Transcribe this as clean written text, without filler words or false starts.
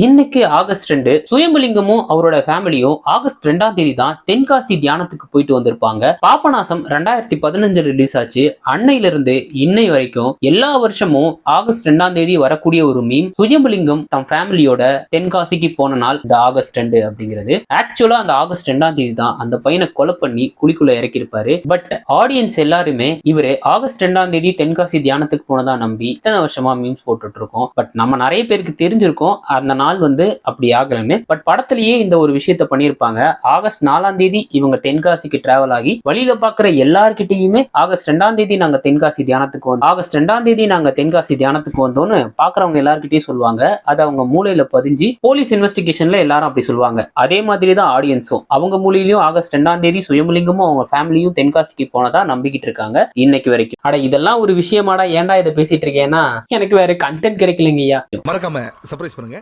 இன்னைக்கு ஆகஸ்ட் 2 சுயம்பலிங்கமும் அவரோட ஃபேமிலியும் ஆகஸ்ட் 2ஆம் தேதி தான் தென்காசி தியானத்துக்கு போயிட்டு வந்திருப்பாங்க. பாபநாசம் 2015 ரிலீஸ் ஆச்சு. அன்னையில இருந்து இன்னை வரைக்கும் எல்லா வருஷமும் ஆகஸ்ட் 2ஆம் தேதி வரக்கூடிய ஒரு மீம், சுயம்பலிங்கம் தம் ஃபேமிலியோட தென்காசிக்கு போன நாள் இந்த ஆகஸ்ட் 2 அப்படிங்கிறது. ஆக்சுவலா அந்த ஆகஸ்ட் 2ஆம் தேதி தான் அந்த பையனை கொலை பண்ணி குழிக்குள்ள இறக்கிருப்பாரு. பட் ஆடியன்ஸ் எல்லாருமே இவரு ஆகஸ்ட் 2ஆம் தேதி தென்காசி தியானத்துக்கு போனதா நம்பி இத்தனை வருஷமா மீம்ஸ் போட்டுட்டு இருக்கோம். பட் நம்ம நிறைய பேருக்கு தெரிஞ்சிருக்கோம் அந்த நாள் வந்து அப்படி ஆகலன்னு. பட் படத்திலேயே இந்த ஒரு விஷயத்த பண்ணியிருப்பாங்க. ஆகஸ்ட் 4ஆம் தேதி இவங்க தென்காசிக்கு டிராவல் ஆகி வழியில பாக்குற எல்லார்கிட்டயுமே ஆகஸ்ட் 2ஆம் தேதி நாங்க தென்காசி தியானத்துக்கு வந்தோம், ஆகஸ்ட் 2ஆம் தேதி நாங்க தென்காசி தியானத்துக்கு வந்தோம்னு பாக்குறவங்க எல்லார்கிட்டயும் சொல்லுவாங்க. அது அவங்க மூளையில பதிஞ்சு போலீஸ் இன்வெஸ்டிகேஷன்ல எல்லாரும் அப்படி சொல்லுவாங்க. அதே மாதிரி தான் ஆடியன்ஸும் அவங்க மூலையிலும் ஆகஸ்ட் 2ஆம் தேதி சுயம்பலிங்கமும் அவங்க ஃபேமிலியும் தென்காசிக்கு போனதா நம்பிக்கிட்டு இருக்காங்க இன்னைக்கு வரைக்கும். அட இதெல்லாம் ஒரு விஷயமாடா, ஏன்டா இதை பேசிட்டு இருக்கேன்னா எனக்கு வேற கண்டென்ட் கிடைக்கலங்கய்யா. மறக்காம சர்ப்ரைஸ் பண்ணுங்க.